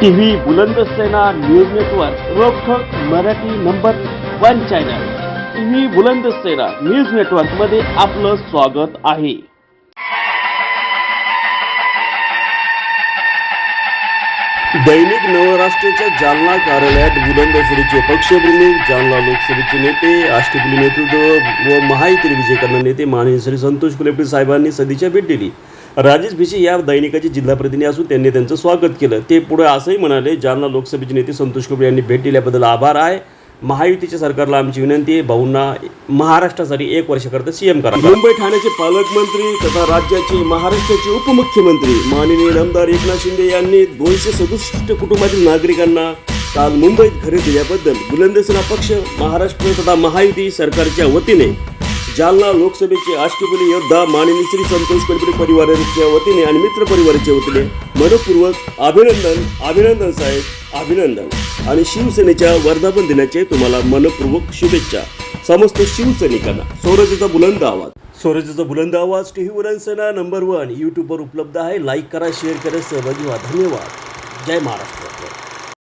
TV Bulandsena news network रोखोक Marathi number 1 channel TV Bulandsena news network मध्ये आपलं स्वागत आहे। दैनिक नवराष्ट्राच्या जालना कार्यालयात बुलंदशहरीचे पक्षप्रमुख, जालना लोकसभेचे नेते, अष्टकुली नेतृत्व व महायुती विजय करणारे नेते माननीय श्री संतोष कुलकर्णी साहेबांनी सदिच्छा भेट दिली। राजेश भिसे या दैनिकाचे जिल्हा प्रतिनिधी असून त्यांनी त्यांचं स्वागत केलं। ते पुढे असंही म्हणाले, जालना लोकसभेचे नेते संतोष कुलकर्णी यांनी भेट दिल्याबद्दल आभार आहे। महायुतीच्या सरकारला आमची विनंती आहे, भाऊंना महाराष्ट्रासाठी 1 वर्षाकरता सीएम करा। मुंबई ठाण्याचे पालकमंत्री तथा राज्याचे महाराष्ट्राचे उपमुख्यमंत्री माननीय आमदार एकनाथ शिंदे यांनी 267 कुटुंबातील नागरिकांना काल मुंबईत घरे दिल्याबद्दल बुलंदसेना पक्ष, महाराष्ट्र तथा महायुती सरकारच्या वतीने जालना लोकसभेचे अष्टकुली योद्धा माननीय श्री संतोष कुलकर्णी परिवाराच्या वतीने आणि मित्र परिवाराच्या वतीने मनपूर्वक अभिनंदन साहेब, अभिनंदन। आणि शिवसेनेच्या वर्धापन दिनाचे तुम्हाला मनपूर्वक शुभेच्छा। समस्त शिवसैनिकांना स्वराज्याचा बुलंद आवाज टीव्ही बुलंदसेना नंबर 1 यूट्यूबवर उपलब्ध आहे। लाईक करा, शेअर करा, सहभागी व्हा। धन्यवाद। जय महाराष्ट्र।